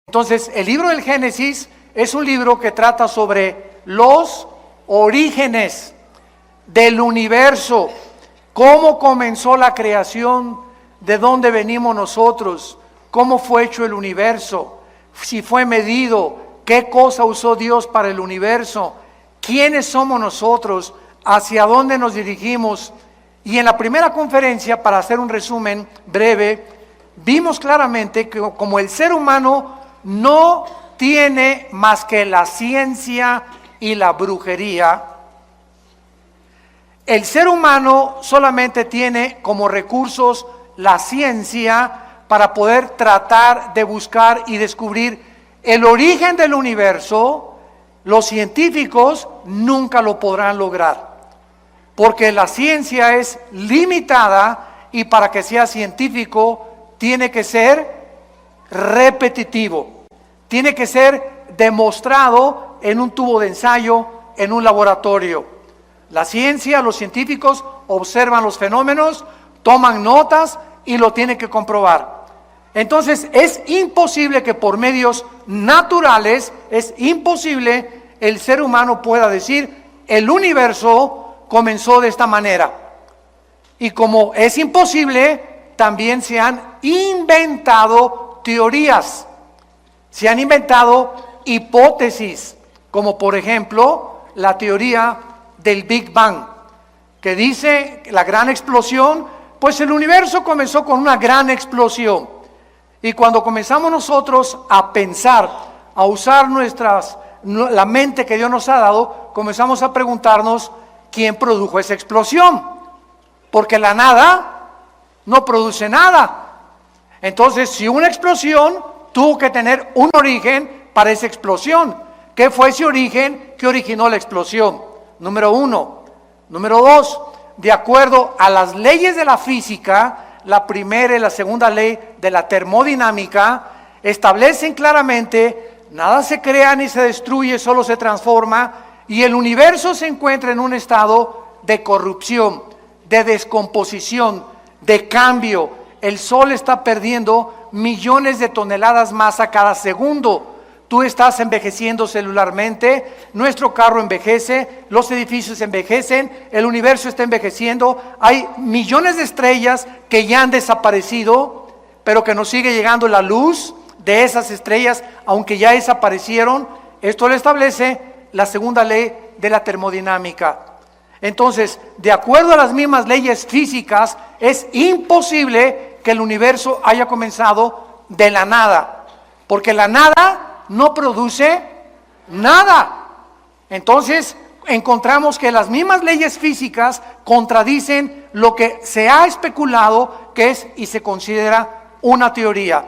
Entonces, el libro del Génesis es un libro que trata sobre los orígenes del universo, cómo comenzó la creación, de dónde venimos nosotros, cómo fue hecho el universo, si fue medido, qué cosa usó Dios para el universo, quiénes somos nosotros, hacia dónde nos dirigimos. Y en la primera conferencia, para hacer un resumen breve, vimos claramente que como el ser humano no tiene más que la ciencia y la brujería, el ser humano solamente tiene como recursos la ciencia para poder tratar de buscar y descubrir el origen del universo. Los científicos nunca lo podrán lograr, porque la ciencia es limitada y para que sea científico tiene que ser repetitivo, tiene que ser demostrado en un tubo de ensayo, en un laboratorio. La ciencia, los científicos observan los fenómenos, toman notas y lo tienen que comprobar. Entonces es imposible que por medios naturales, es imposible el ser humano pueda decir el universo comenzó de esta manera. Y como es imposible, también se han inventado teorías, se han inventado hipótesis, como por ejemplo la teoría del Big Bang, que dice la gran explosión. Pues el universo comenzó con una gran explosión, y cuando comenzamos nosotros a pensar, a usar la mente que Dios nos ha dado, comenzamos a preguntarnos quién produjo esa explosión, porque la nada no produce nada. Entonces, si una explosión tuvo que tener un origen para esa explosión, ¿qué fue ese origen que originó la explosión? Número uno. Número dos, de acuerdo a las leyes de la física, la primera y la segunda ley de la termodinámica, establecen claramente, nada se crea ni se destruye, solo se transforma, y el universo se encuentra en un estado de corrupción, de descomposición, de cambio. El sol está perdiendo millones de toneladas masa cada segundo. Tú estás envejeciendo celularmente, nuestro carro envejece, los edificios envejecen, el universo está envejeciendo. Hay millones de estrellas que ya han desaparecido, pero que nos sigue llegando la luz de esas estrellas, aunque ya desaparecieron. Esto lo establece la segunda ley de la termodinámica. Entonces, de acuerdo a las mismas leyes físicas, es imposible que el universo haya comenzado de la nada, porque la nada no produce nada. Entonces encontramos que las mismas leyes físicas contradicen lo que se ha especulado que es y se considera una teoría.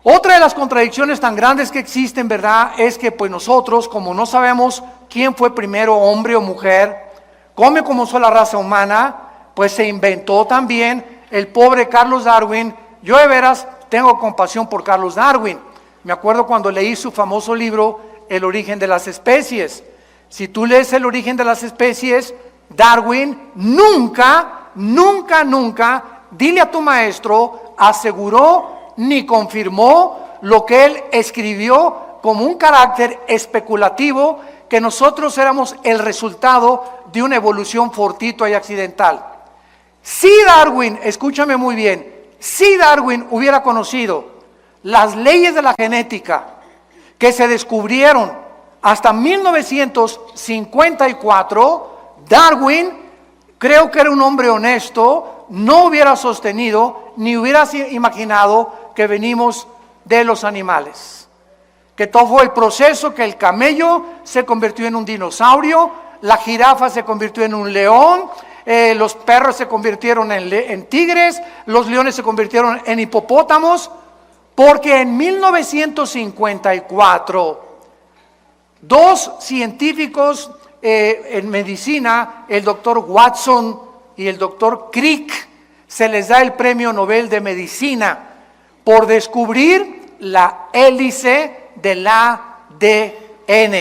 Otra de las contradicciones tan grandes que existen, ¿verdad?, es que pues nosotros, como no sabemos quién fue primero, hombre o mujer, cómo comenzó la raza humana, pues se inventó también el pobre Carlos Darwin. Yo de veras tengo compasión por Carlos Darwin. Me acuerdo cuando leí su famoso libro, El origen de las especies. Si tú lees El origen de las especies, Darwin nunca, dile a tu maestro, aseguró ni confirmó lo que él escribió como un carácter especulativo, que nosotros éramos el resultado de una evolución fortuita y accidental. Si Darwin, escúchame muy bien, si Darwin hubiera conocido las leyes de la genética que se descubrieron hasta 1954, Darwin, creo que era un hombre honesto, no hubiera sostenido ni hubiera imaginado que venimos de los animales, que todo fue el proceso, que el camello se convirtió en un dinosaurio, la jirafa se convirtió en un león, los perros se convirtieron en tigres, los leones se convirtieron en hipopótamos, porque en 1954 dos científicos en medicina, el doctor Watson y el doctor Crick, se les da el premio Nobel de Medicina por descubrir la hélice del ADN.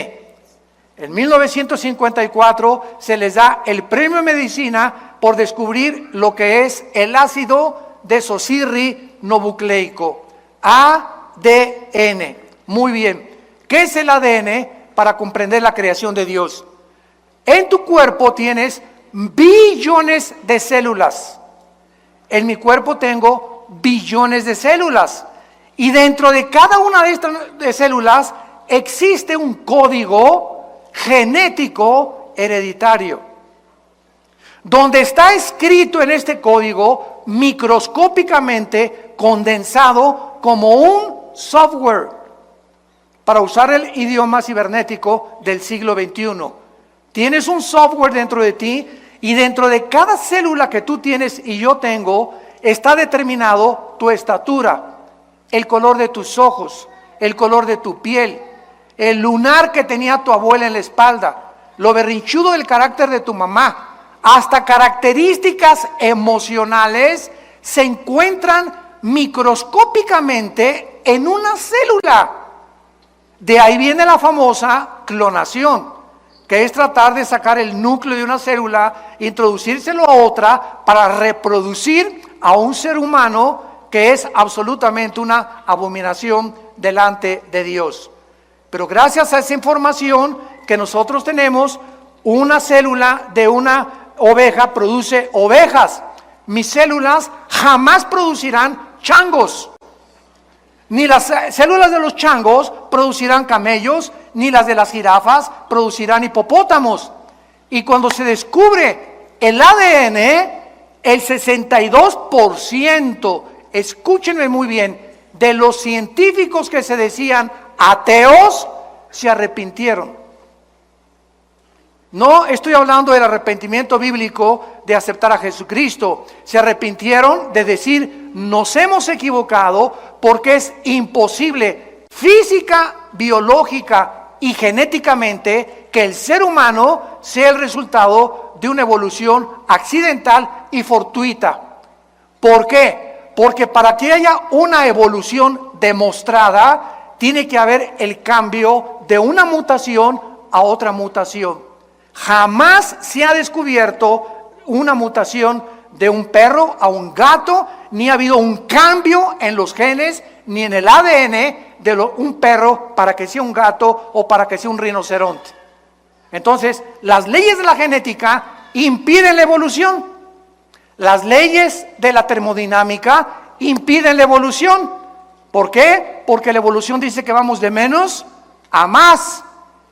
En 1954 se les da el premio de Medicina por descubrir lo que es el ácido desoxirribonucleico, ADN. Muy bien. ¿Qué es el ADN? Para comprender la creación de Dios. En tu cuerpo tienes billones de células. En mi cuerpo tengo billones de células. Y dentro de cada una de estas células existe un código genético hereditario, donde está escrito en este código microscópicamente condensado como un software, para usar el idioma cibernético del siglo XXI. Tienes un software dentro de ti, y dentro de cada célula que tú tienes y yo tengo está determinado tu estatura, el color de tus ojos, el color de tu piel, el lunar que tenía tu abuela en la espalda, lo berrinchudo del carácter de tu mamá, hasta características emocionales se encuentran microscópicamente en una célula. De ahí viene la famosa clonación, que es tratar de sacar el núcleo de una célula, introducírselo a otra para reproducir a un ser humano que es absolutamente una abominación delante de Dios. Pero gracias a esa información que nosotros tenemos, una célula de una oveja produce ovejas. Mis células jamás producirán changos. Ni las células de los changos producirán camellos, ni las de las jirafas producirán hipopótamos. Y cuando se descubre el ADN, el 62%, escúchenme muy bien, de los científicos que se decían ateos, se arrepintieron. No estoy hablando del arrepentimiento bíblico de aceptar a Jesucristo. Se arrepintieron de decir, nos hemos equivocado porque es imposible física, biológica y genéticamente que el ser humano sea el resultado de una evolución accidental y fortuita. ¿Por qué? Porque para que haya una evolución demostrada, tiene que haber el cambio de una mutación a otra mutación. Jamás se ha descubierto una mutación de un perro a un gato, ni ha habido un cambio en los genes, ni en el ADN de un perro para que sea un gato o para que sea un rinoceronte. Entonces, las leyes de la genética impiden la evolución. Las leyes de la termodinámica impiden la evolución. ¿Por qué? Porque la evolución dice que vamos de menos a más.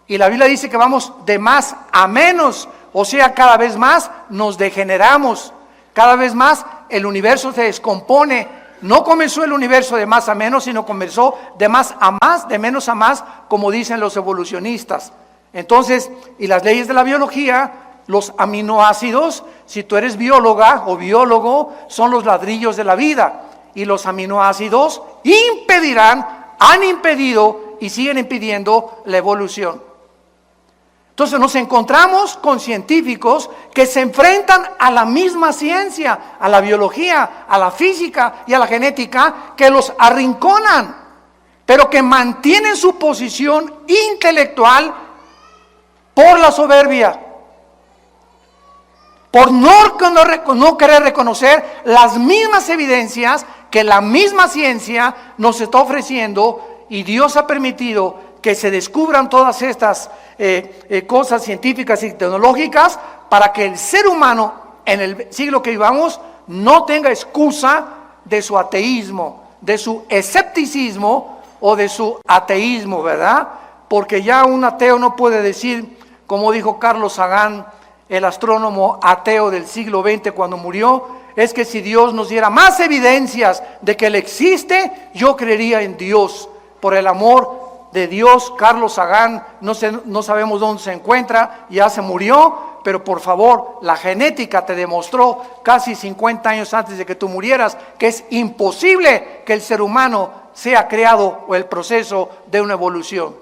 Y la Biblia dice que vamos de más a menos, o sea, cada vez más nos degeneramos, cada vez más el universo se descompone. No comenzó el universo de más a menos, sino comenzó de más a más, de menos a más, como dicen los evolucionistas. Entonces, y las leyes de la biología, los aminoácidos, si tú eres bióloga o biólogo, son los ladrillos de la vida, y los aminoácidos impedirán, han impedido y siguen impidiendo la evolución. Entonces nos encontramos con científicos que se enfrentan a la misma ciencia, a la biología, a la física y a la genética, que los arrinconan, pero que mantienen su posición intelectual por la soberbia, por no querer reconocer las mismas evidencias que la misma ciencia nos está ofreciendo, y Dios ha permitido que se descubran todas estas cosas científicas y tecnológicas para que el ser humano en el siglo que vivamos no tenga excusa de su ateísmo, de su escepticismo o de su ateísmo, ¿verdad? Porque ya un ateo no puede decir, como dijo Carlos Sagan, el astrónomo ateo del siglo XX cuando murió, es que si Dios nos diera más evidencias de que Él existe, yo creería en Dios. Por el amor de Dios, Carlos Sagan, no sabemos dónde se encuentra, ya se murió, pero por favor, la genética te demostró casi 50 años antes de que tú murieras que es imposible que el ser humano sea creado o el proceso de una evolución.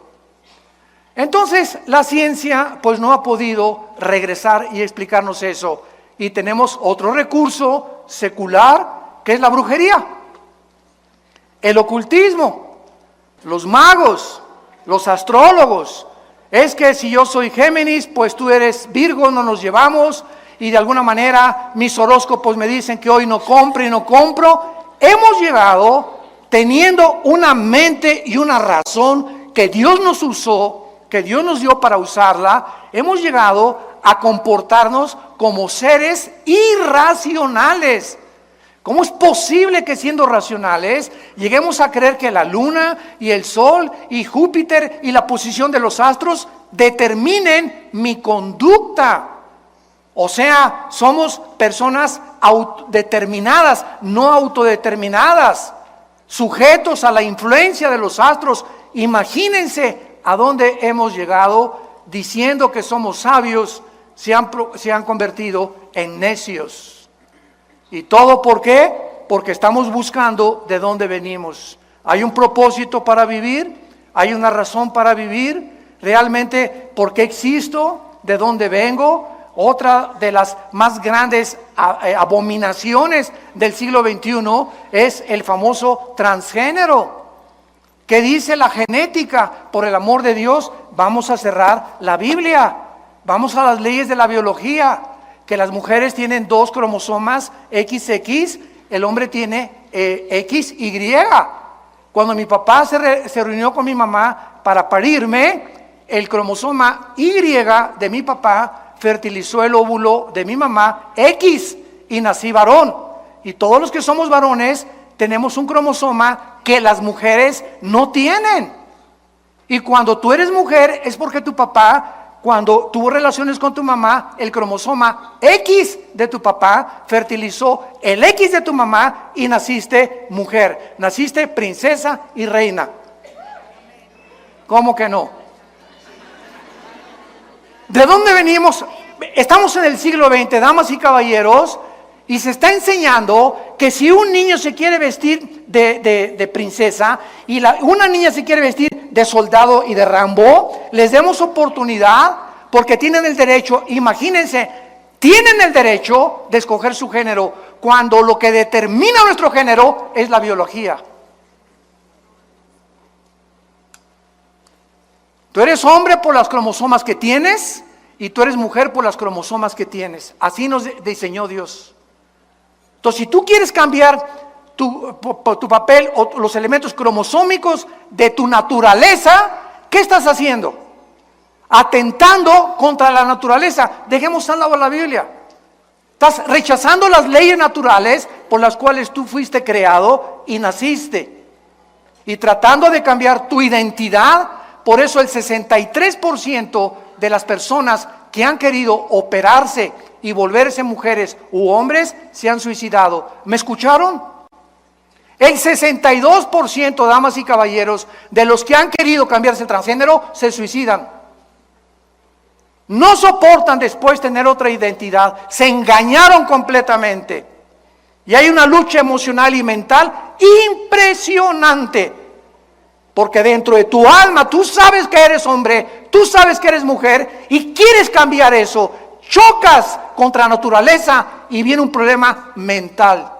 Entonces, la ciencia pues no ha podido regresar y explicarnos eso, y tenemos otro recurso secular que es la brujería, el ocultismo, los magos, los astrólogos. Es que si yo soy Géminis, pues tú eres Virgo, no nos llevamos, y de alguna manera mis horóscopos me dicen que hoy no compro y no compro. Hemos llegado teniendo una mente y una razón que Dios nos usó, que Dios nos dio para usarla, hemos llegado a comportarnos como seres irracionales. ¿Cómo es posible que siendo racionales lleguemos a creer que la luna y el sol y Júpiter y la posición de los astros determinen mi conducta? O sea, somos personas determinadas, no autodeterminadas, sujetos a la influencia de los astros. Imagínense a dónde hemos llegado diciendo que somos sabios, se han convertido en necios. ¿Y todo por qué? Porque estamos buscando de dónde venimos. Hay un propósito para vivir, hay una razón para vivir, realmente por qué existo, de dónde vengo. Otra de las más grandes abominaciones del siglo XXI es el famoso transgénero. ¿Qué dice la genética? Por el amor de Dios, vamos a cerrar la Biblia, vamos a las leyes de la biología, que las mujeres tienen 2 cromosomas XX, el hombre tiene XY. Cuando mi papá se reunió con mi mamá para parirme, el cromosoma Y de mi papá fertilizó el óvulo de mi mamá X y nací varón. Y todos los que somos varones tenemos un cromosoma que las mujeres no tienen. Y cuando tú eres mujer es porque tu papá, cuando tuvo relaciones con tu mamá, el cromosoma X de tu papá fertilizó el X de tu mamá y naciste mujer, naciste princesa y reina. ¿Cómo que no? ¿De dónde venimos? Estamos en el siglo XX, damas y caballeros, y se está enseñando que si un niño se quiere vestir de princesa y una niña se quiere vestir de soldado y de Rambo, les demos oportunidad porque tienen el derecho, imagínense, tienen el derecho de escoger su género cuando lo que determina nuestro género es la biología. Tú eres hombre por las cromosomas que tienes y tú eres mujer por las cromosomas que tienes. Así nos diseñó Dios. Entonces, si tú quieres cambiar tu papel o los elementos cromosómicos de tu naturaleza, ¿qué estás haciendo? Atentando contra la naturaleza. Dejemos a un lado la Biblia. Estás rechazando las leyes naturales por las cuales tú fuiste creado y naciste. Y tratando de cambiar tu identidad. Por eso el 63% de las personas que han querido operarse y volverse mujeres u hombres se han suicidado. ¿Me escucharon? El 62%, damas y caballeros, de los que han querido cambiarse el transgénero se suicidan. No soportan después tener otra identidad, se engañaron completamente. Y hay una lucha emocional y mental impresionante. Porque dentro de tu alma tú sabes que eres hombre, tú sabes que eres mujer y quieres cambiar eso. Chocas contra la naturaleza y viene un problema mental.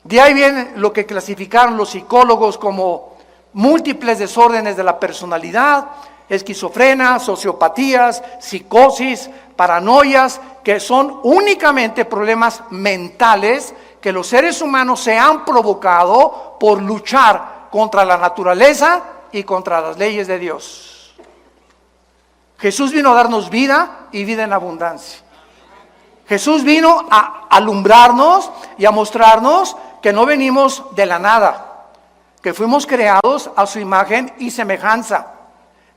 De ahí viene lo que clasificaron los psicólogos como múltiples desórdenes de la personalidad, esquizofrenia, sociopatías, psicosis, paranoias, que son únicamente problemas mentales que los seres humanos se han provocado por luchar contra la naturaleza y contra las leyes de Dios. Jesús vino a darnos vida y vida en abundancia. Jesús vino a alumbrarnos y a mostrarnos que no venimos de la nada, que fuimos creados a su imagen y semejanza,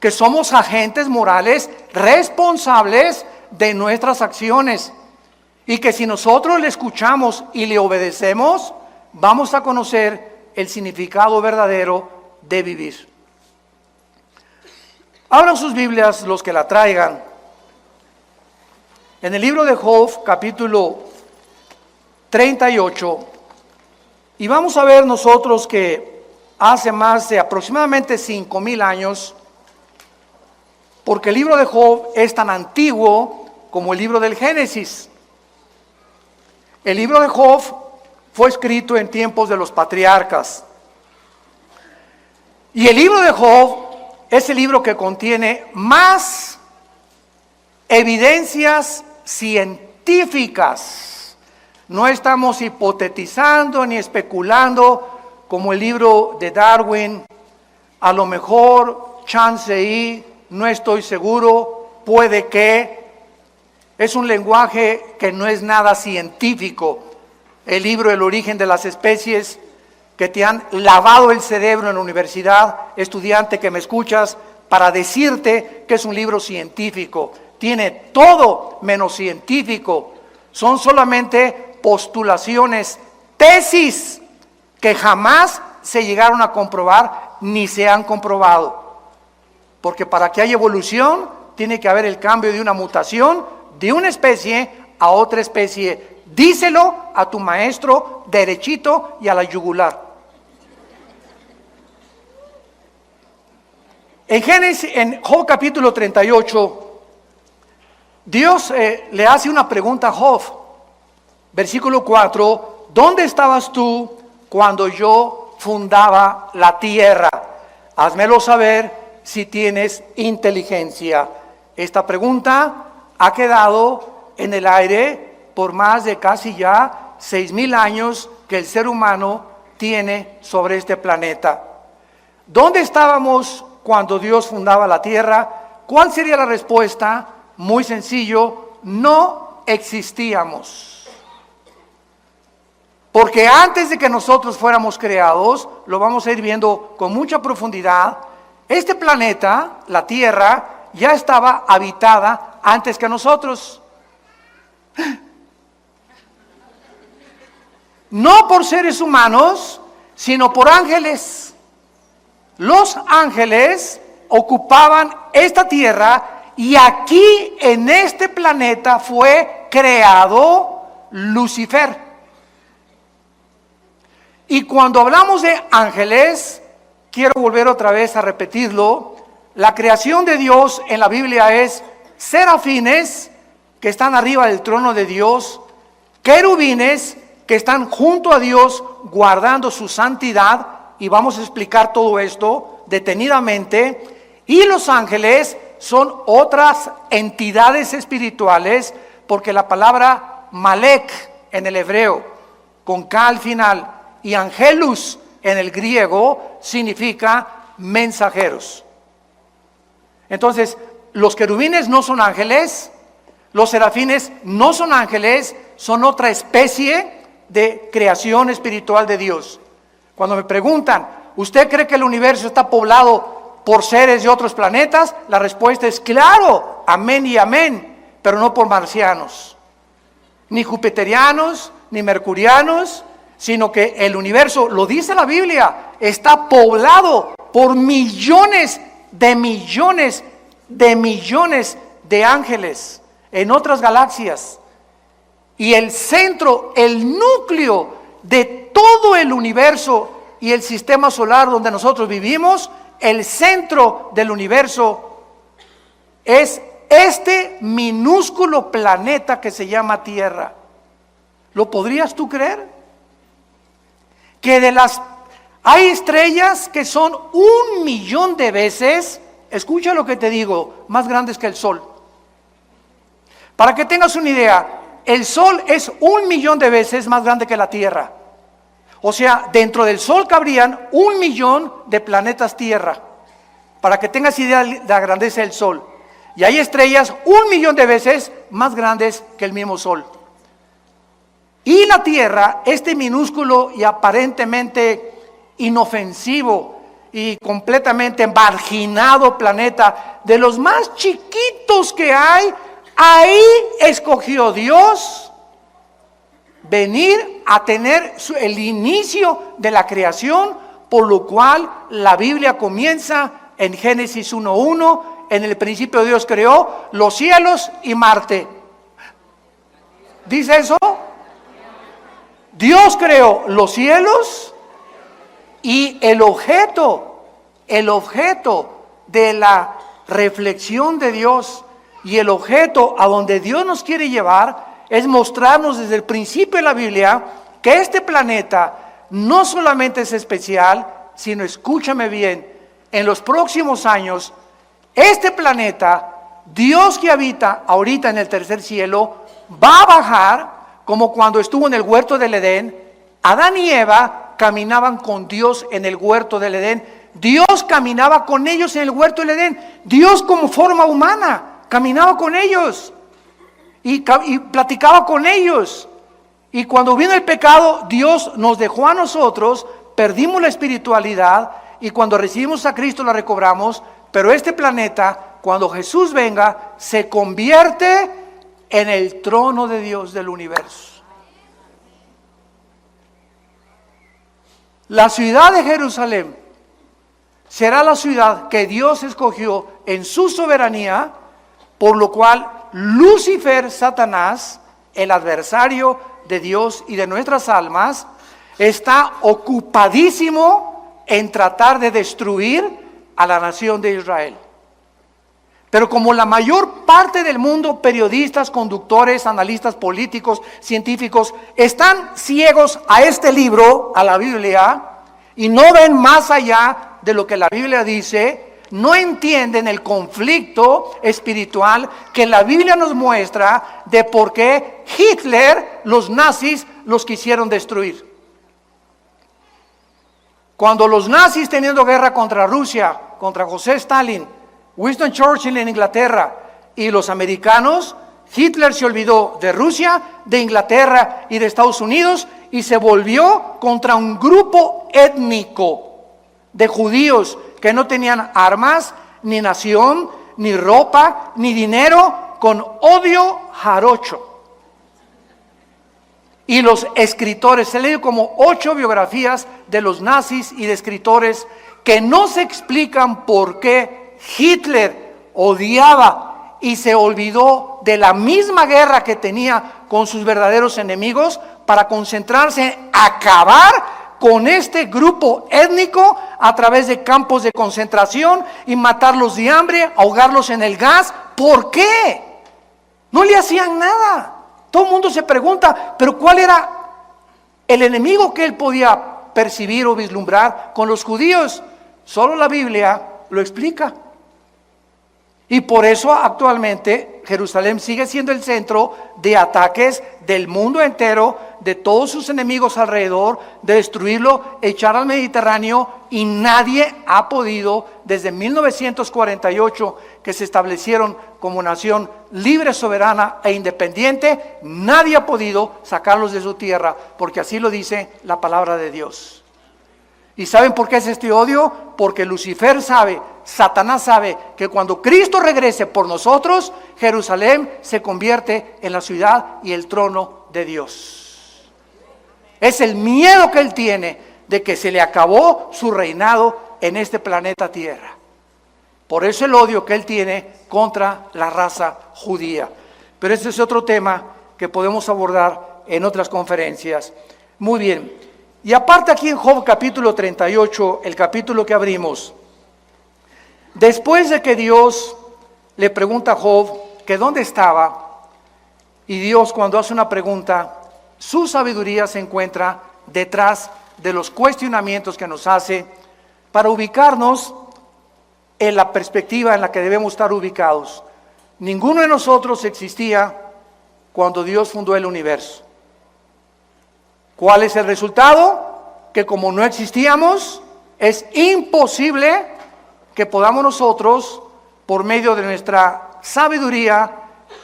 que somos agentes morales responsables de nuestras acciones y que si nosotros le escuchamos y le obedecemos, vamos a conocer el significado verdadero de vivir. Abran sus Biblias los que la traigan. En el libro de Job, capítulo 38, y vamos a ver nosotros que hace más de aproximadamente 5,000 años, porque el libro de Job es tan antiguo como el libro del Génesis. El libro de Job fue escrito en tiempos de los patriarcas. Y el libro de Job es el libro que contiene más evidencias científicas No estamos hipotetizando ni especulando como el libro de Darwin. A lo mejor, chance y, no estoy seguro, puede que. Es un lenguaje que no es nada científico. El libro El origen de las especies, que te han lavado el cerebro en la universidad, estudiante que me escuchas, para decirte que es un libro científico. Tiene todo menos científico. Son solamente postulaciones, tesis, que jamás se llegaron a comprobar ni se han comprobado. Porque para que haya evolución, tiene que haber el cambio de una mutación de una especie a otra especie. Díselo a tu maestro derechito y a la yugular. En Job capítulo 38, Dios le hace una pregunta a Job. Versículo 4, ¿dónde estabas tú cuando yo fundaba la tierra? Házmelo saber si tienes inteligencia. Esta pregunta ha quedado en el aire por más de casi ya 6,000 años que el ser humano tiene sobre este planeta. ¿Dónde estábamos cuando Dios fundaba la tierra? ¿Cuál sería la respuesta? Muy sencillo, no existíamos. Porque antes de que nosotros fuéramos creados, lo vamos a ir viendo con mucha profundidad, este planeta, la tierra, ya estaba habitada antes que nosotros. No por seres humanos, sino por ángeles. Los ángeles ocupaban esta tierra y aquí en este planeta fue creado Lucifer. Y cuando hablamos de ángeles, quiero volver otra vez a repetirlo, la creación de Dios en la Biblia es serafines que están arriba del trono de Dios, querubines que están junto a Dios guardando su santidad, y vamos a explicar todo esto detenidamente, y los ángeles son otras entidades espirituales, porque la palabra Malek en el hebreo, con K al final, y angelus en el griego, significa mensajeros. Entonces, los querubines no son ángeles, los serafines no son ángeles, son otra especie de creación espiritual de Dios. Cuando me preguntan, ¿usted cree que el universo está poblado por seres de otros planetas? La respuesta es claro, amén y amén, pero no por marcianos, ni jupiterianos, ni mercurianos, sino que el universo, lo dice la Biblia, está poblado por millones de millones de millones de ángeles en otras galaxias. Y el centro, el núcleo de todo el universo y el sistema solar donde nosotros vivimos, el centro del universo es este minúsculo planeta que se llama Tierra. ¿Lo podrías tú creer? Que hay estrellas que son 1,000,000 de veces, escucha lo que te digo, más grandes que el Sol. Para que tengas una idea, el Sol es 1,000,000 de veces más grande que la Tierra. O sea, dentro del Sol cabrían 1,000,000 de planetas Tierra. Para que tengas idea de la grandeza del Sol. Y hay estrellas 1,000,000 de veces más grandes que el mismo Sol. Y la Tierra, este minúsculo y aparentemente inofensivo y completamente marginado planeta, de los más chiquitos que hay, ahí escogió Dios venir a tener el inicio de la creación, por lo cual la Biblia comienza en Génesis 1:1, en el principio Dios creó los cielos y Marte. ¿Dice eso? Dios creó los cielos y el objeto de la reflexión de Dios y el objeto a donde Dios nos quiere llevar es mostrarnos desde el principio de la Biblia que este planeta no solamente es especial, sino, escúchame bien, en los próximos años, este planeta, Dios que habita ahorita en el tercer cielo, va a bajar como cuando estuvo en el huerto del Edén. Adán y Eva caminaban con Dios en el huerto del Edén. Dios caminaba con ellos en el huerto del Edén. Dios como forma humana caminaba con ellos y platicaba con ellos. Y cuando vino el pecado, Dios nos dejó a nosotros, perdimos la espiritualidad y cuando recibimos a Cristo la recobramos. Pero este planeta, cuando Jesús venga, se convierte en el trono de Dios del universo. La ciudad de Jerusalén será la ciudad que Dios escogió en su soberanía, por lo cual Lucifer, Satanás, el adversario de Dios y de nuestras almas, está ocupadísimo en tratar de destruir a la nación de Israel. Pero como la mayor parte del mundo, periodistas, conductores, analistas políticos, científicos, están ciegos a este libro, a la Biblia, y no ven más allá de lo que la Biblia dice, no entienden el conflicto espiritual que la Biblia nos muestra de por qué Hitler, los nazis, los quisieron destruir. Cuando los nazis teniendo guerra contra Rusia, contra José Stalin, Winston Churchill en Inglaterra y los americanos, Hitler se olvidó de Rusia, de Inglaterra y de Estados Unidos y se volvió contra un grupo étnico de judíos que no tenían armas, ni nación, ni ropa, ni dinero, con odio jarocho. Y los escritores, se leen como 8 biografías de los nazis y de escritores que no se explican por qué Hitler odiaba y se olvidó de la misma guerra que tenía con sus verdaderos enemigos para concentrarse en acabar con este grupo étnico a través de campos de concentración y matarlos de hambre, ahogarlos en el gas. ¿Por qué? No le hacían nada. Todo el mundo se pregunta, pero ¿cuál era el enemigo que él podía percibir o vislumbrar con los judíos? Solo la Biblia lo explica. Y por eso actualmente Jerusalén sigue siendo el centro de ataques del mundo entero, de todos sus enemigos alrededor, de destruirlo, echar al Mediterráneo, y nadie ha podido, desde 1948, que se establecieron como nación libre, soberana e independiente, nadie ha podido sacarlos de su tierra, porque así lo dice la palabra de Dios. ¿Y saben por qué es este odio? Porque Lucifer sabe, Satanás sabe que cuando Cristo regrese por nosotros, Jerusalén se convierte en la ciudad y el trono de Dios. Es el miedo que él tiene de que se le acabó su reinado en este planeta Tierra. Por eso el odio que él tiene contra la raza judía. Pero este es otro tema que podemos abordar en otras conferencias. Muy bien. Y aparte aquí en Job capítulo 38, el capítulo que abrimos, después de que Dios le pregunta a Job que dónde estaba, y Dios cuando hace una pregunta, su sabiduría se encuentra detrás de los cuestionamientos que nos hace para ubicarnos en la perspectiva en la que debemos estar ubicados. Ninguno de nosotros existía cuando Dios fundó el universo. ¿Cuál es el resultado? Que como no existíamos, es imposible que podamos nosotros, por medio de nuestra sabiduría,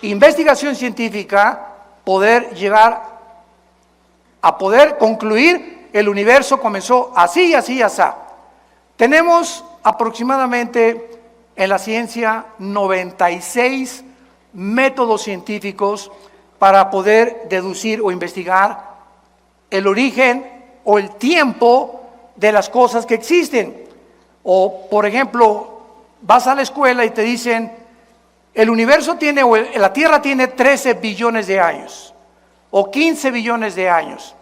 investigación científica, poder llegar a poder concluir el universo comenzó así y así y así. Tenemos aproximadamente en la ciencia 96 métodos científicos para poder deducir o investigar el origen o el tiempo de las cosas que existen. O, por ejemplo, vas a la escuela y te dicen, el universo tiene, o la Tierra tiene 13 billones de años, o 15 billones de años.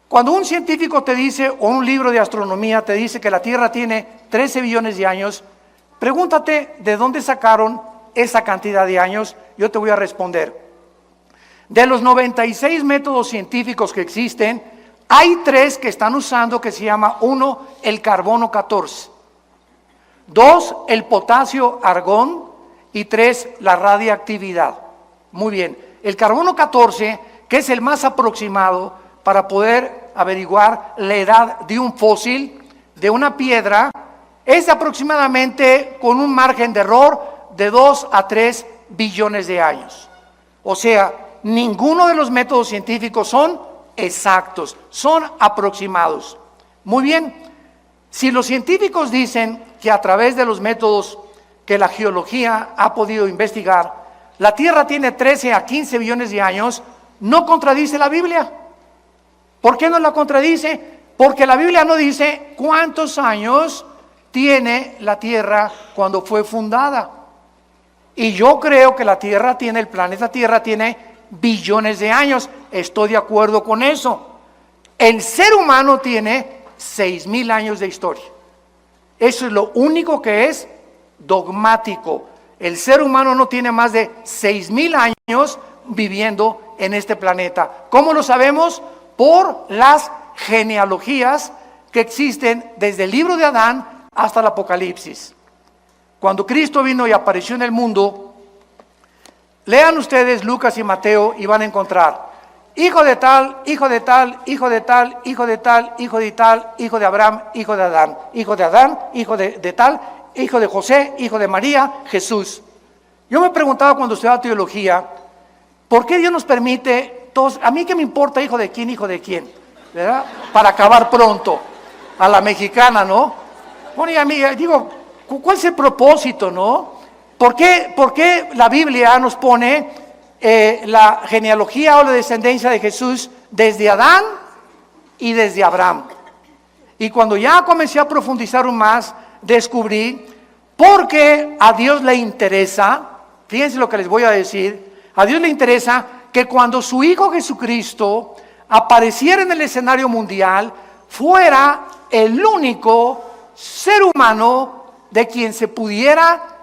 Cuando un científico te dice, o un libro de astronomía te dice que la Tierra tiene 13 billones de años, pregúntate de dónde sacaron esa cantidad de años. Yo te voy a responder. De los 96 métodos científicos que existen, hay 3 que están usando que se llama, 1, el carbono 14, 2, el potasio argón y 3, la radiactividad. Muy bien, el carbono 14, que es el más aproximado para poder averiguar la edad de un fósil, de una piedra, es aproximadamente con un margen de error de 2 a 3 billones de años. O sea, ninguno de los métodos científicos son exactos, son aproximados. Muy bien, si los científicos dicen que a través de los métodos que la geología ha podido investigar, la Tierra tiene 13 a 15 billones de años, ¿no contradice la Biblia? ¿Por qué no la contradice? Porque la Biblia no dice cuántos años tiene la Tierra cuando fue fundada. Y yo creo que el planeta Tierra tiene billones de años. Estoy de acuerdo con eso. El ser humano tiene 6,000 años de historia. Eso es lo único que es dogmático. El ser humano no tiene más de 6,000 años viviendo en este planeta. ¿Cómo lo sabemos? Por las genealogías que existen desde el libro de Adán hasta el Apocalipsis. Cuando Cristo vino y apareció en el mundo, lean ustedes Lucas y Mateo y van a encontrar hijo de tal, hijo de tal, hijo de tal, hijo de tal, hijo de tal, hijo de Abraham, hijo de Adán, hijo de Adán, hijo de tal, hijo de José, hijo de María, Jesús. Yo me preguntaba cuando estudiaba teología, ¿por qué Dios nos permite todos? A mí qué me importa hijo de quién, ¿verdad? Para acabar pronto, a la mexicana, ¿no? Bueno, y a mí, digo, ¿cuál es el propósito, no? ¿Por qué la Biblia nos pone la genealogía o la descendencia de Jesús desde Adán y desde Abraham? Y cuando ya comencé a profundizar aún más, descubrí porque a Dios le interesa, fíjense lo que les voy a decir, a Dios le interesa que cuando su Hijo Jesucristo apareciera en el escenario mundial, fuera el único ser humano de quien se pudiera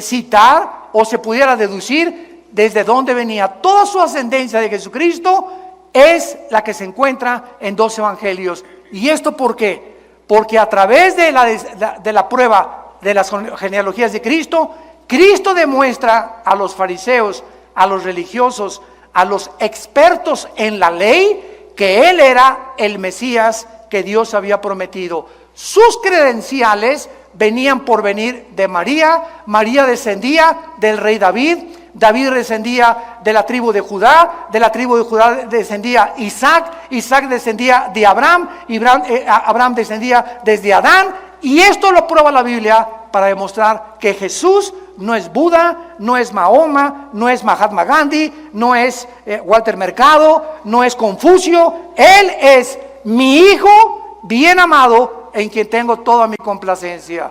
citar o se pudiera deducir desde dónde venía. Toda su ascendencia de Jesucristo es la que se encuentra en 2 evangelios. ¿Y esto por qué? Porque a través de la prueba de las genealogías de Cristo, Cristo demuestra a los fariseos, a los religiosos, a los expertos en la ley, que Él era el Mesías que Dios había prometido. Sus credenciales venían por venir de María. María descendía del rey David. David descendía de la tribu de Judá. De la tribu de Judá descendía Isaac. Isaac descendía de Abraham. Abraham descendía desde Adán. Y esto lo prueba la Biblia para demostrar que Jesús no es Buda, no es Mahoma, no es Mahatma Gandhi, no es Walter Mercado, no es Confucio. Él es mi Hijo bien amado, en quien tengo toda mi complacencia.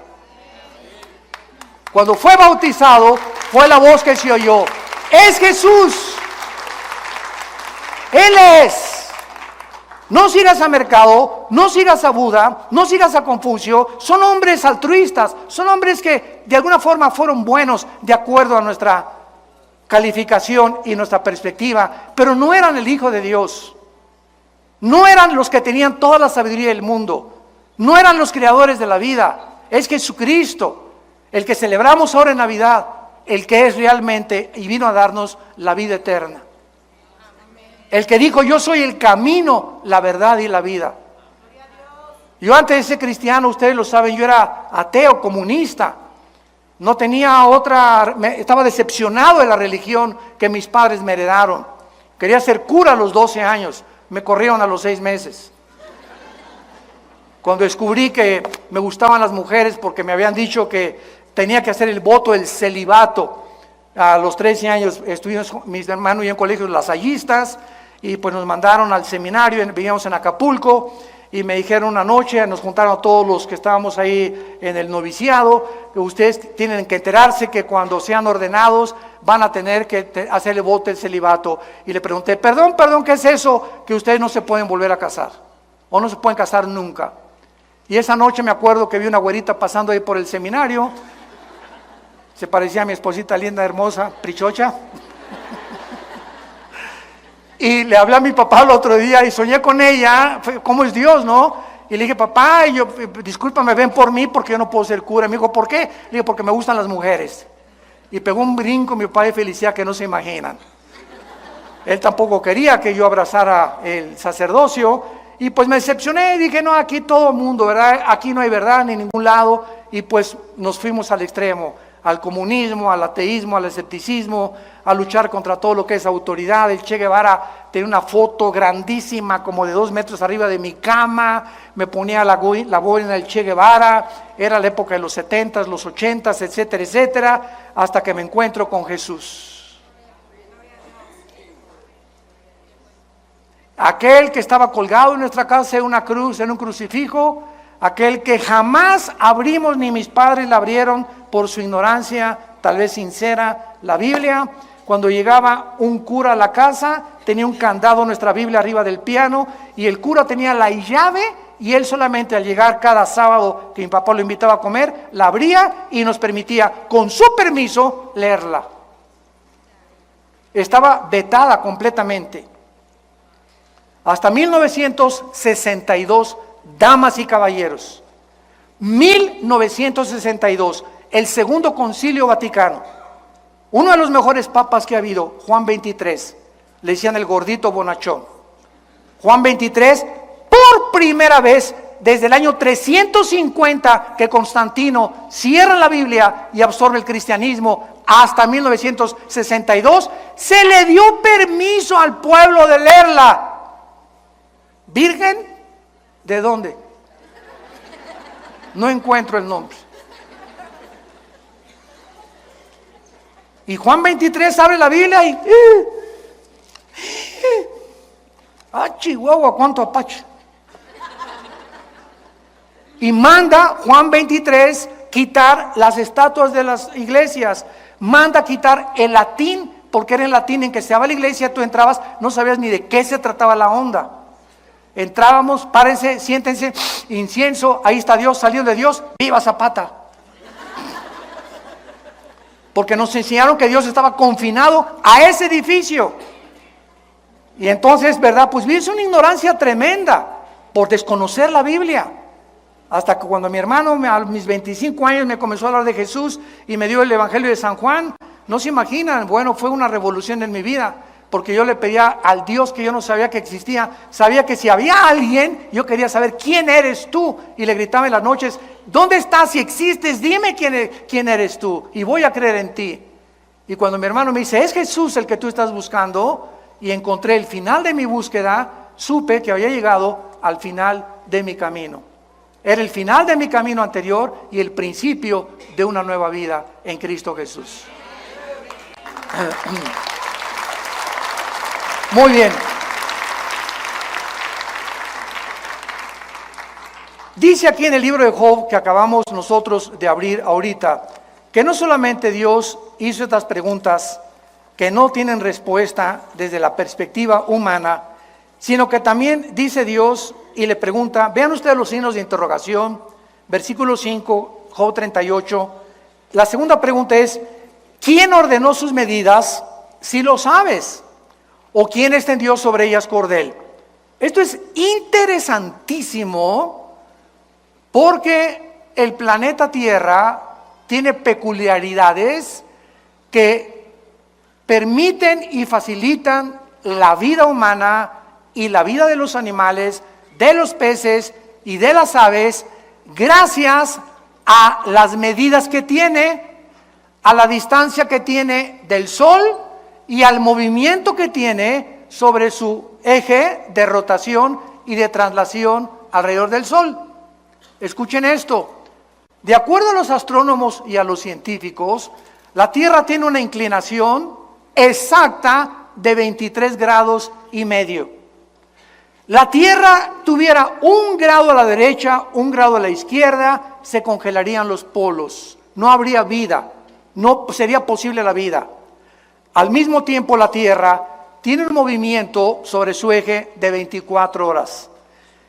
Cuando fue bautizado, fue la voz que se oyó: es Jesús. Él es. No sigas a Mercado, no sigas a Buda, no sigas a Confucio. Son hombres altruistas, son hombres que de alguna forma fueron buenos de acuerdo a nuestra calificación y nuestra perspectiva, pero no eran el Hijo de Dios. No eran los que tenían toda la sabiduría del mundo. No eran los creadores de la vida. Es Jesucristo, el que celebramos ahora en Navidad, el que es realmente y vino a darnos la vida eterna. El que dijo: yo soy el camino, la verdad y la vida. Yo antes de ser cristiano, ustedes lo saben, yo era ateo, comunista. No tenía estaba decepcionado de la religión que mis padres me heredaron. Quería ser cura a los 12 años, me corrieron a los 6 meses. Cuando descubrí que me gustaban las mujeres porque me habían dicho que tenía que hacer el voto del celibato. A los 13 años estuvimos, mis hermanos y yo, en colegios lasallistas, y pues nos mandaron al seminario, vivíamos en Acapulco, y me dijeron una noche, nos juntaron a todos los que estábamos ahí en el noviciado, que ustedes tienen que enterarse que cuando sean ordenados van a tener que hacer el voto del celibato. Y le pregunté: perdón, ¿qué es eso? Que ustedes no se pueden volver a casar, o no se pueden casar nunca. Y esa noche me acuerdo que vi una güerita pasando ahí por el seminario, se parecía a mi esposita linda, hermosa, prichocha. Y le hablé a mi papá el otro día y soñé con ella, ¿cómo es Dios, no? Y le dije: papá, discúlpame, ven por mí porque yo no puedo ser cura. Me dijo: ¿por qué? Le dije: porque me gustan las mujeres. Y pegó un brinco mi papá de felicidad que no se imaginan. Él tampoco quería que yo abrazara el sacerdocio. Y pues me decepcioné y dije, no, aquí todo el mundo, ¿verdad? Aquí no hay verdad ni en ningún lado. Y pues nos fuimos al extremo, al comunismo, al ateísmo, al escepticismo, a luchar contra todo lo que es autoridad. El Che Guevara tenía una foto grandísima, como de 2 metros arriba de mi cama. Me ponía la boina del Che Guevara. Era la época de los 70s, los 80s, etcétera, etcétera, hasta que me encuentro con Jesús. Aquel que estaba colgado en nuestra casa en una cruz, en un crucifijo, aquel que jamás abrimos ni mis padres la abrieron por su ignorancia, tal vez sincera, la Biblia. Cuando llegaba un cura a la casa, tenía un candado, nuestra Biblia arriba del piano, y el cura tenía la llave, y él solamente al llegar cada sábado que mi papá lo invitaba a comer, la abría y nos permitía, con su permiso, leerla. Estaba vetada completamente. Hasta 1962, damas y caballeros, 1962, el Segundo Concilio Vaticano, uno de los mejores papas que ha habido, Juan XXIII, le decían el gordito bonachón. Juan XXIII, por primera vez desde el año 350 que Constantino cierra la Biblia y absorbe el cristianismo, hasta 1962, se le dio permiso al pueblo de leerla. ¿Virgen? ¿De dónde? No encuentro el nombre. Y Juan 23 abre la Biblia y... Chihuahua, cuánto apache. Y manda Juan 23 quitar las estatuas de las iglesias. Manda quitar el latín, porque era el latín en que se daba la iglesia. Tú entrabas, no sabías ni de qué se trataba la onda. Entrábamos, párense, siéntense, incienso, ahí está Dios, salió de Dios, viva Zapata. Porque nos enseñaron que Dios estaba confinado a ese edificio. Y entonces, ¿verdad? Pues es una ignorancia tremenda por desconocer la Biblia. Hasta que cuando mi hermano a mis 25 años me comenzó a hablar de Jesús y me dio el Evangelio de San Juan, no se imaginan, bueno, fue una revolución en mi vida. Porque yo le pedía al Dios que yo no sabía que existía. Sabía que si había alguien, yo quería saber quién eres tú. Y le gritaba en las noches, ¿dónde estás? Si existes, dime quién eres tú. Y voy a creer en ti. Y cuando mi hermano me dice, es Jesús el que tú estás buscando, y encontré el final de mi búsqueda, supe que había llegado al final de mi camino. Era el final de mi camino anterior y el principio de una nueva vida en Cristo Jesús. Muy bien. Dice aquí en el libro de Job que acabamos nosotros de abrir ahorita, que no solamente Dios hizo estas preguntas que no tienen respuesta desde la perspectiva humana, sino que también dice Dios y le pregunta, vean ustedes los signos de interrogación, versículo 5, Job 38. La segunda pregunta es, ¿quién ordenó sus medidas si lo sabes? ¿O quién extendió sobre ellas cordel? Esto es interesantísimo porque el planeta Tierra tiene peculiaridades que permiten y facilitan la vida humana y la vida de los animales, de los peces y de las aves, gracias a las medidas que tiene, a la distancia que tiene del Sol y al movimiento que tiene sobre su eje de rotación y de traslación alrededor del Sol. Escuchen esto. De acuerdo a los astrónomos y a los científicos, la Tierra tiene una inclinación exacta de 23 grados y medio. La Tierra tuviera 1 grado a la derecha, 1 grado a la izquierda, se congelarían los polos. No habría vida, no sería posible la vida. Al mismo tiempo la Tierra tiene un movimiento sobre su eje de 24 horas.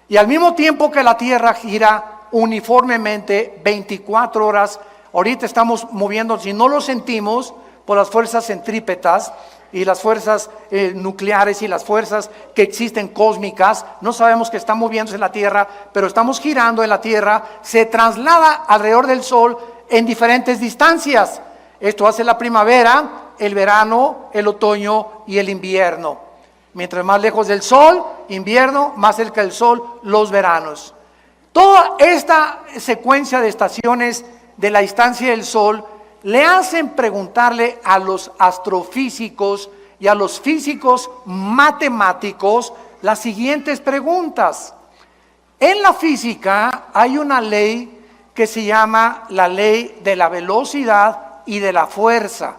Y al mismo tiempo que la Tierra gira uniformemente 24 horas, ahorita estamos moviendo, si no lo sentimos, por las fuerzas centrípetas y las fuerzas nucleares y las fuerzas que existen cósmicas, no sabemos que está moviéndose la Tierra, pero estamos girando en la Tierra, se traslada alrededor del Sol en diferentes distancias. Esto hace la primavera, el verano, el otoño y el invierno. Mientras más lejos del sol, invierno, más cerca del sol, los veranos. Toda esta secuencia de estaciones de la distancia del sol le hacen preguntarle a los astrofísicos y a los físicos matemáticos las siguientes preguntas. En la física hay una ley que se llama la ley de la velocidad y de la fuerza.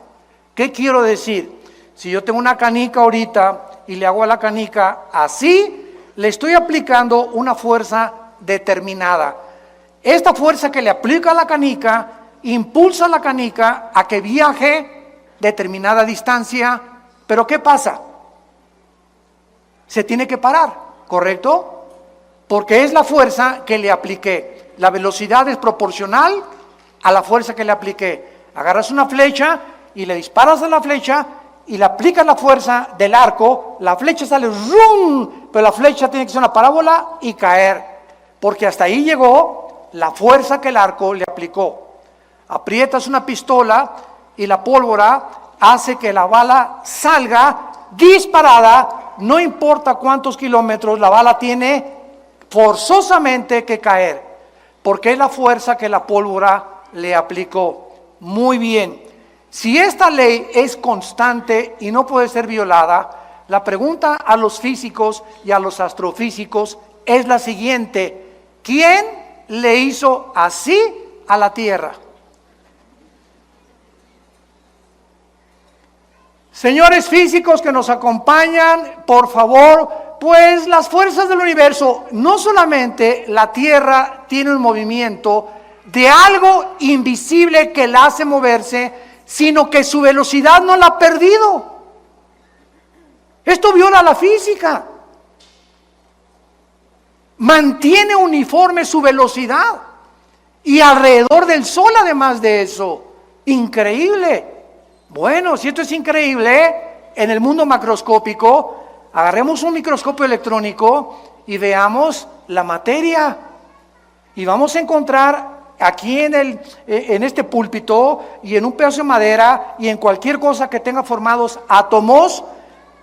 ¿Qué quiero decir? Si yo tengo una canica ahorita y le hago a la canica así, le estoy aplicando una fuerza determinada. Esta fuerza que le aplica a la canica impulsa a la canica a que viaje determinada distancia, pero ¿qué pasa? Se tiene que parar, ¿correcto? Porque es la fuerza que le apliqué. La velocidad es proporcional a la fuerza que le apliqué. Agarras una flecha y le disparas a la flecha y le aplicas la fuerza del arco, la flecha sale ¡rum! Pero la flecha tiene que ser una parábola y caer, porque hasta ahí llegó la fuerza que el arco le aplicó. Aprietas una pistola y la pólvora hace que la bala salga disparada, no importa cuántos kilómetros, la bala tiene forzosamente que caer, porque es la fuerza que la pólvora le aplicó. Muy bien. Si esta ley es constante y no puede ser violada, la pregunta a los físicos y a los astrofísicos es la siguiente: ¿quién le hizo así a la Tierra? Señores físicos que nos acompañan, por favor, pues las fuerzas del universo, no solamente la Tierra tiene un movimiento de algo invisible que la hace moverse, sino que su velocidad no la ha perdido. Esto viola la física. Mantiene uniforme su velocidad. Y alrededor del Sol, además de eso. Increíble. Bueno, si esto es increíble, en el mundo macroscópico, agarremos un microscopio electrónico y veamos la materia. Y vamos a encontrar aquí en este púlpito y en un pedazo de madera y en cualquier cosa que tenga formados átomos,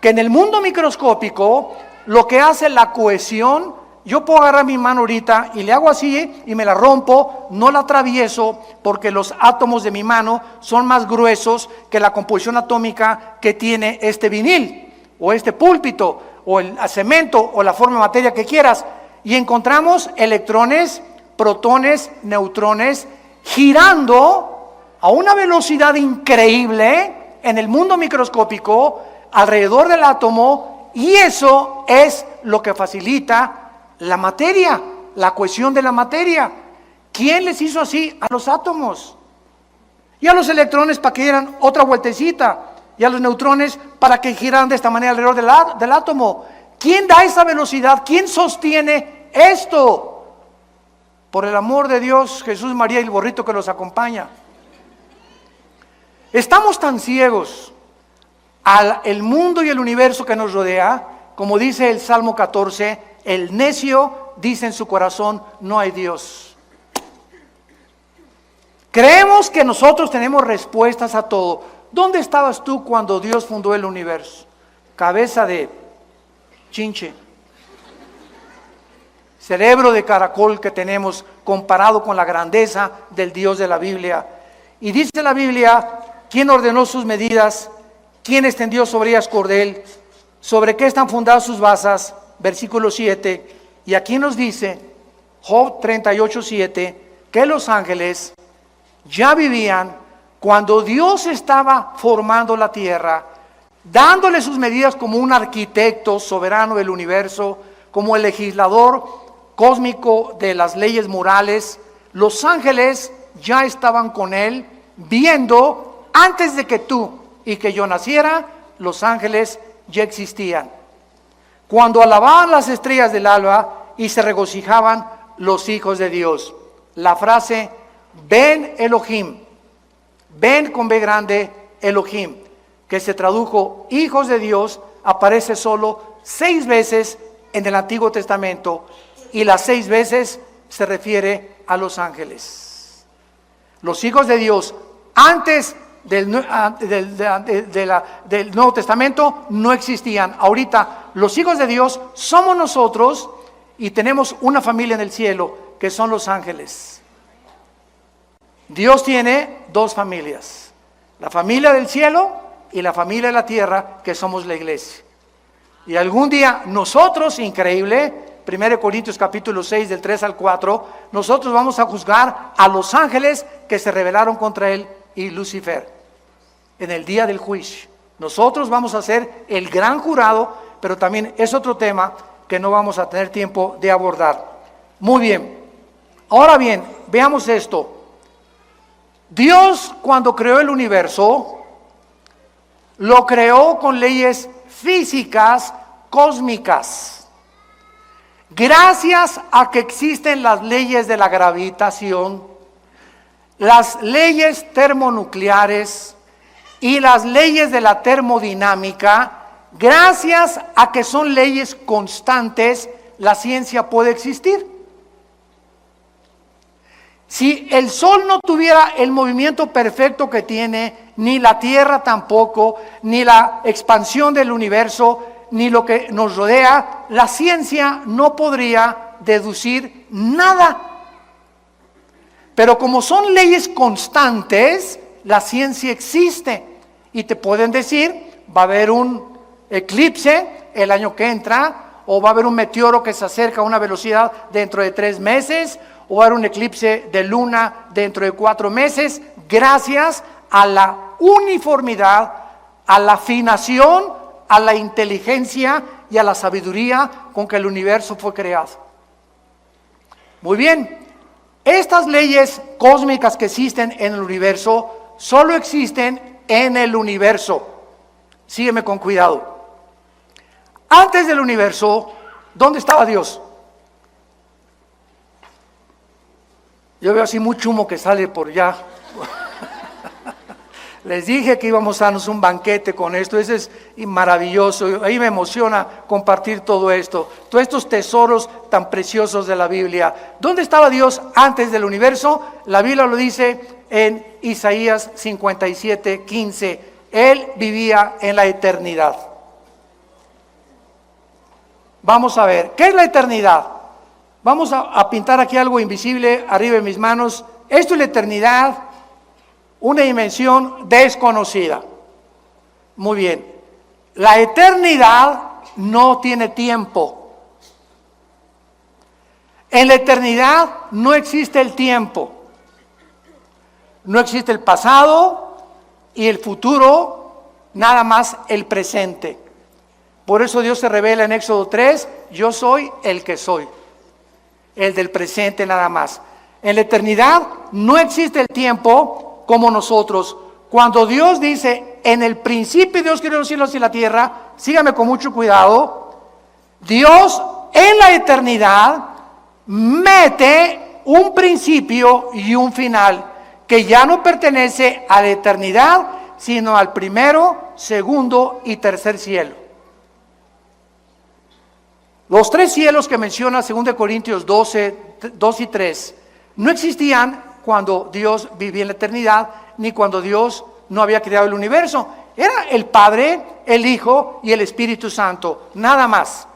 que en el mundo microscópico lo que hace la cohesión, yo puedo agarrar mi mano ahorita y le hago así y me la rompo, no la atravieso porque los átomos de mi mano son más gruesos que la composición atómica que tiene este vinil o este púlpito o el cemento o la forma de materia que quieras, y encontramos electrones, protones, neutrones, girando a una velocidad increíble en el mundo microscópico alrededor del átomo, y eso es lo que facilita la materia, la cohesión de la materia. ¿Quién les hizo así a los átomos? Y a los electrones para que dieran otra vueltecita, y a los neutrones para que giraran de esta manera alrededor del átomo. ¿Quién da esa velocidad? ¿Quién sostiene esto? Por el amor de Dios, Jesús, María y el borrito que los acompaña. Estamos tan ciegos al mundo y el universo que nos rodea, como dice el Salmo 14, el necio dice en su corazón, no hay Dios. Creemos que nosotros tenemos respuestas a todo. ¿Dónde estabas tú cuando Dios fundó el universo? Cabeza de chinche. Cerebro de caracol que tenemos comparado con la grandeza del Dios de la Biblia. Y dice la Biblia, ¿quién ordenó sus medidas? ¿Quién extendió sobre ellas cordel? ¿Sobre qué están fundadas sus basas? Versículo 7. Y aquí nos dice, Job 38:7, que los ángeles ya vivían cuando Dios estaba formando la tierra, dándole sus medidas como un arquitecto soberano del universo, como el legislador cósmico de las leyes morales. Los ángeles ya estaban con él, viendo antes de que tú y que yo naciera, los ángeles ya existían. Cuando alababan las estrellas del alba y se regocijaban los hijos de Dios. La frase, Ben Elohim, Ben con B grande, Elohim, que se tradujo hijos de Dios, aparece solo 6 veces en el Antiguo Testamento, y las 6 veces se refiere a los ángeles. Los hijos de Dios, antes del Nuevo Testamento no existían. Ahorita los hijos de Dios somos nosotros y tenemos una familia en el cielo que son los ángeles. Dios tiene dos familias, la familia del cielo y la familia de la tierra, que somos la iglesia. Y algún día nosotros, increíble, 1 Corintios capítulo 6 del 3 al 4, nosotros vamos a juzgar a los ángeles que se rebelaron contra él y Lucifer en el día del juicio. Nosotros vamos a ser el gran jurado, pero también es otro tema que no vamos a tener tiempo de abordar. Muy bien, ahora bien, veamos esto. Dios, cuando creó el universo, lo creó con leyes físicas cósmicas. Gracias a que existen las leyes de la gravitación, las leyes termonucleares y las leyes de la termodinámica, gracias a que son leyes constantes, la ciencia puede existir. Si el Sol no tuviera el movimiento perfecto que tiene, ni la Tierra tampoco, ni la expansión del universo, ni lo que nos rodea, la ciencia no podría deducir nada. Pero como son leyes constantes, la ciencia existe. Y te pueden decir, va a haber un eclipse el año que entra, o va a haber un meteoro que se acerca a una velocidad dentro de 3 meses, o va a haber un eclipse de luna dentro de 4 meses, gracias a la uniformidad, a la afinación, a la inteligencia y a la sabiduría con que el universo fue creado. Muy bien, estas leyes cósmicas que existen en el universo, solo existen en el universo. Sígueme con cuidado. Antes del universo, ¿dónde estaba Dios? Yo veo así mucho humo que sale por allá. Les dije que íbamos a darnos un banquete con esto. Eso es maravilloso. Ahí me emociona compartir todo esto. Todos estos tesoros tan preciosos de la Biblia. ¿Dónde estaba Dios antes del universo? La Biblia lo dice en Isaías 57:15. Él vivía en la eternidad. Vamos a ver, ¿qué es la eternidad? Vamos a pintar aquí algo invisible arriba de mis manos. Esto es la eternidad, una dimensión desconocida. Muy bien. La eternidad no tiene tiempo. En la eternidad no existe el tiempo. No existe el pasado y el futuro, nada más el presente. Por eso Dios se revela en Éxodo 3, yo soy el que soy. El del presente nada más. En la eternidad no existe el tiempo como nosotros. Cuando Dios dice, en el principio Dios creó los cielos y la tierra, sígame con mucho cuidado, Dios en la eternidad mete un principio y un final que ya no pertenece a la eternidad, sino al primero, segundo y tercer cielo. Los 3 cielos que menciona 2 Corintios 12, 2 y 3, no existían cuando Dios vivía en la eternidad, ni cuando Dios no había creado el universo. Era el Padre, el Hijo y el Espíritu Santo, nada más.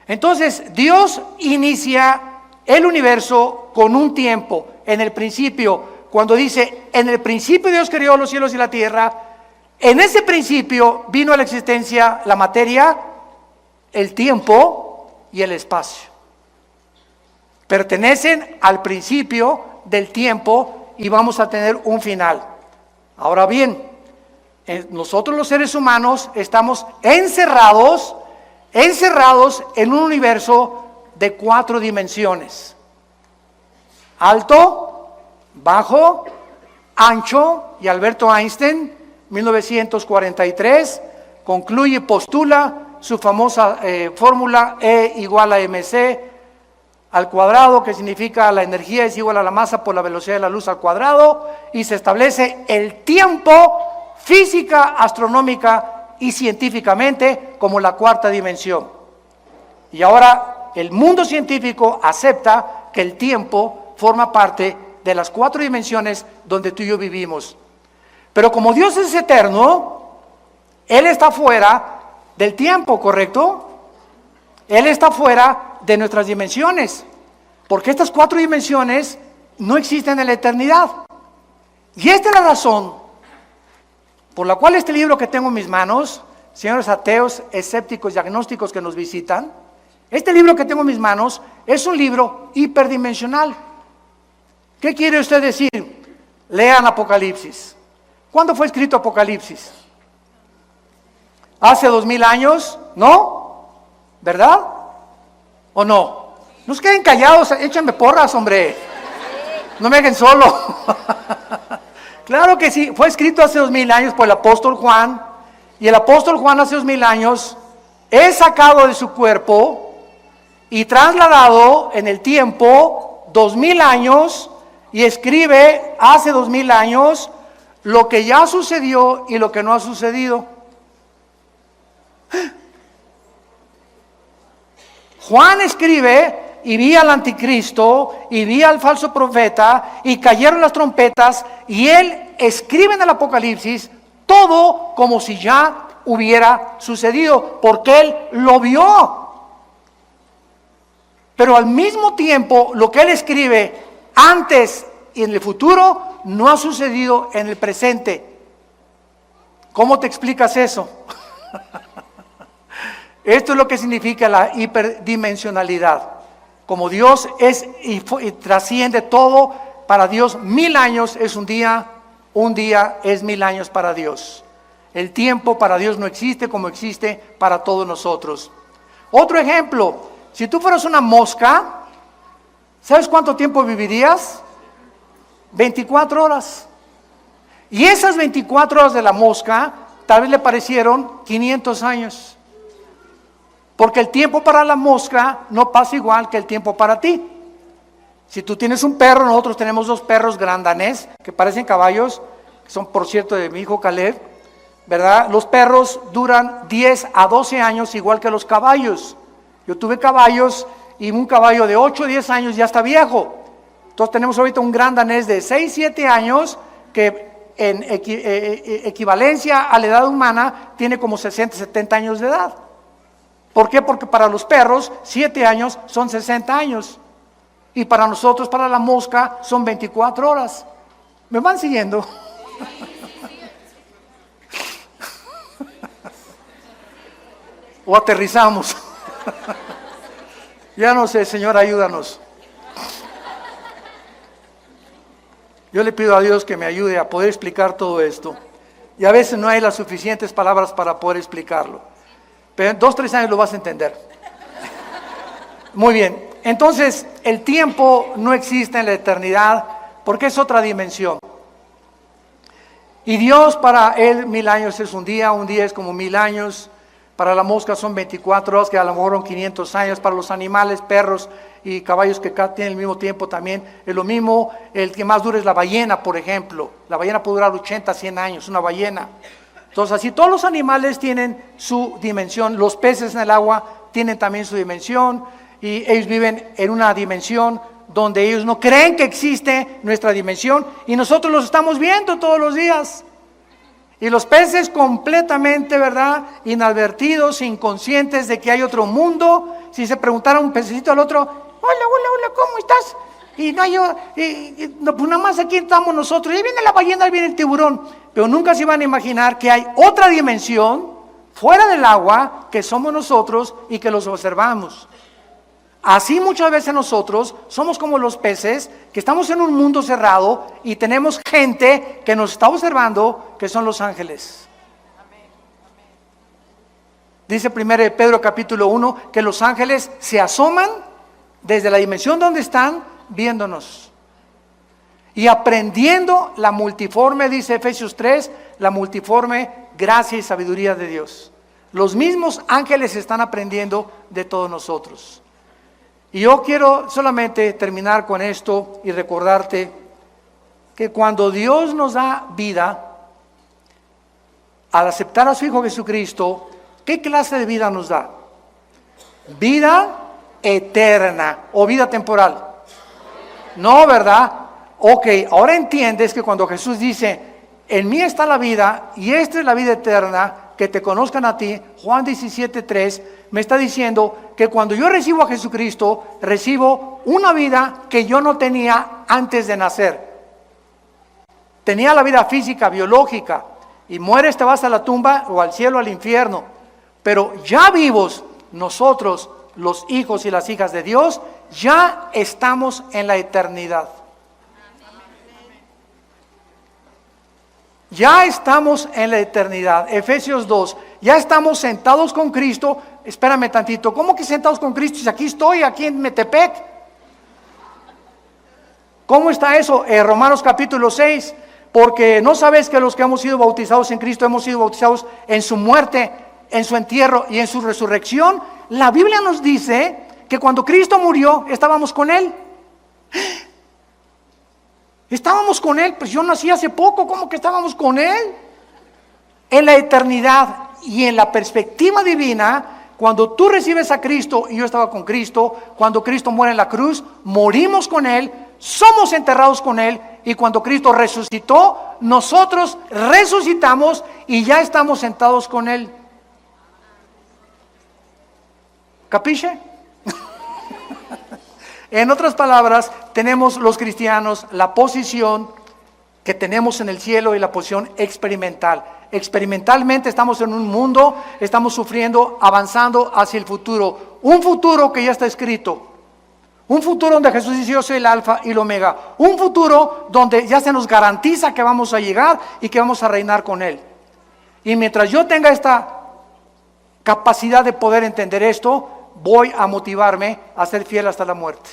Entonces, Dios inicia el universo con un tiempo, en el principio. Cuando dice, en el principio Dios creó los cielos y la tierra, en ese principio vino a la existencia la materia, el tiempo y el espacio. Pertenecen al principio del tiempo y vamos a tener un final. Ahora bien, nosotros los seres humanos estamos encerrados en un universo de 4 dimensiones. Alto, bajo, ancho, y Alberto Einstein, 1943, concluye y postula su famosa fórmula E igual a mc al cuadrado, que significa la energía es igual a la masa por la velocidad de la luz al cuadrado, y se establece el tiempo física, astronómica y científicamente como la 4ª dimensión. Y ahora el mundo científico acepta que el tiempo forma parte de las 4 dimensiones donde tú y yo vivimos. Pero como Dios es eterno, Él está fuera del tiempo, ¿correcto? Él está fuera de nuestras dimensiones, porque estas 4 dimensiones no existen en la eternidad. Y esta es la razón por la cual este libro que tengo en mis manos, señores ateos, escépticos y agnósticos que nos visitan, este libro que tengo en mis manos es un libro hiperdimensional. ¿Qué quiere usted decir? Lean Apocalipsis. ¿Cuándo fue escrito Apocalipsis? ¿Hace 2000 años? ¿No? ¿Verdad? ¿O no? No se queden callados, échenme porras, hombre. No me dejen solo. Claro que sí, fue escrito hace 2000 años por el apóstol Juan. Y el apóstol Juan hace 2000 años es sacado de su cuerpo y trasladado en el tiempo 2000 años y escribe hace 2000 años lo que ya sucedió y lo que no ha sucedido. Juan escribe y vi al anticristo y vi al falso profeta y cayeron las trompetas y él escribe en el Apocalipsis todo como si ya hubiera sucedido, porque él lo vio. Pero al mismo tiempo lo que él escribe antes y en el futuro no ha sucedido en el presente. ¿Cómo te explicas eso? Esto es lo que significa la hiperdimensionalidad. Como Dios es y trasciende todo, para Dios 1000 años es un día es 1000 años para Dios. El tiempo para Dios no existe como existe para todos nosotros. Otro ejemplo, si tú fueras una mosca, ¿sabes cuánto tiempo vivirías? 24 horas. Y esas 24 horas de la mosca tal vez le parecieron 500 años. Porque el tiempo para la mosca no pasa igual que el tiempo para ti. Si tú tienes un perro, nosotros tenemos 2 perros grandanés que parecen caballos, que son por cierto de mi hijo Caleb, ¿verdad? Los perros duran 10 a 12 años igual que los caballos. Yo tuve caballos y un caballo de 8 o 10 años ya está viejo. Entonces tenemos ahorita un gran danés de 6, 7 años que en equivalencia a la edad humana tiene como 60, 70 años de edad. ¿Por qué? Porque para los perros 7 años son 60 años. Y para nosotros, para la mosca, son 24 horas. ¿Me van siguiendo? O aterrizamos. Ya no sé, Señor, ayúdanos. Yo le pido a Dios que me ayude a poder explicar todo esto. Y a veces no hay las suficientes palabras para poder explicarlo. Pero en 2, 3 años lo vas a entender. Muy bien. Entonces, el tiempo no existe en la eternidad porque es otra dimensión. Y Dios para Él 1000 años es un día es como 1000 años. Para la mosca son 24 horas, que a lo mejor son 500 años. Para los animales, perros y caballos que tienen el mismo tiempo también es lo mismo. El que más dura es la ballena, por ejemplo. La ballena puede durar 80, 100 años, una ballena. Entonces, así todos los animales tienen su dimensión. Los peces en el agua tienen también su dimensión. Y ellos viven en una dimensión donde ellos no creen que existe nuestra dimensión. Y nosotros los estamos viendo todos los días. Y los peces completamente, ¿verdad?, inadvertidos, inconscientes de que hay otro mundo. Si se preguntara un pececito al otro, hola, ¿cómo estás? Y no, no, pues nada más aquí estamos nosotros. Ahí viene la ballena, ahí viene el tiburón. Pero nunca se van a imaginar que hay otra dimensión fuera del agua que somos nosotros y que los observamos. Así muchas veces nosotros somos como los peces que estamos en un mundo cerrado y tenemos gente que nos está observando, que son los ángeles. Dice 1 Pedro capítulo 1 que los ángeles se asoman desde la dimensión donde están viéndonos y aprendiendo la multiforme, dice Efesios 3, la multiforme gracia y sabiduría de Dios. Los mismos ángeles están aprendiendo de todos nosotros. Y yo quiero solamente terminar con esto y recordarte que cuando Dios nos da vida, al aceptar a su Hijo Jesucristo, ¿qué clase de vida nos da? Vida eterna o vida temporal. No, ¿verdad? Ok, ahora entiendes que cuando Jesús dice, en mí está la vida y esta es la vida eterna, que te conozcan a ti. Juan 17:3 me está diciendo que cuando yo recibo a Jesucristo, recibo una vida que yo no tenía antes de nacer. Tenía la vida física, biológica, y mueres, te vas a la tumba o al cielo, al infierno. Pero ya vivos, nosotros, los hijos y las hijas de Dios, ya estamos en la eternidad. Ya estamos en la eternidad. Efesios 2, ya estamos sentados con Cristo. Espérame tantito, ¿cómo que sentados con Cristo? Si aquí estoy, aquí en Metepec. ¿Cómo está eso? Romanos capítulo 6, porque no sabes que los que hemos sido bautizados en Cristo hemos sido bautizados en su muerte, en su entierro y en su resurrección. La Biblia nos dice que cuando Cristo murió, estábamos con Él. Estábamos con Él, pues yo nací hace poco, ¿cómo que estábamos con Él? En la eternidad y en la perspectiva divina, cuando tú recibes a Cristo, y yo estaba con Cristo, cuando Cristo muere en la cruz, morimos con Él, somos enterrados con Él, y cuando Cristo resucitó, nosotros resucitamos y ya estamos sentados con Él. ¿Capiche? En otras palabras, tenemos los cristianos la posición que tenemos en el cielo y la posición experimental. Experimentalmente estamos en un mundo, estamos sufriendo, avanzando hacia el futuro. Un futuro que ya está escrito. Un futuro donde Jesús dice: yo soy el alfa y el omega. Un futuro donde ya se nos garantiza que vamos a llegar y que vamos a reinar con Él. Y mientras yo tenga esta capacidad de poder entender esto, voy a motivarme a ser fiel hasta la muerte.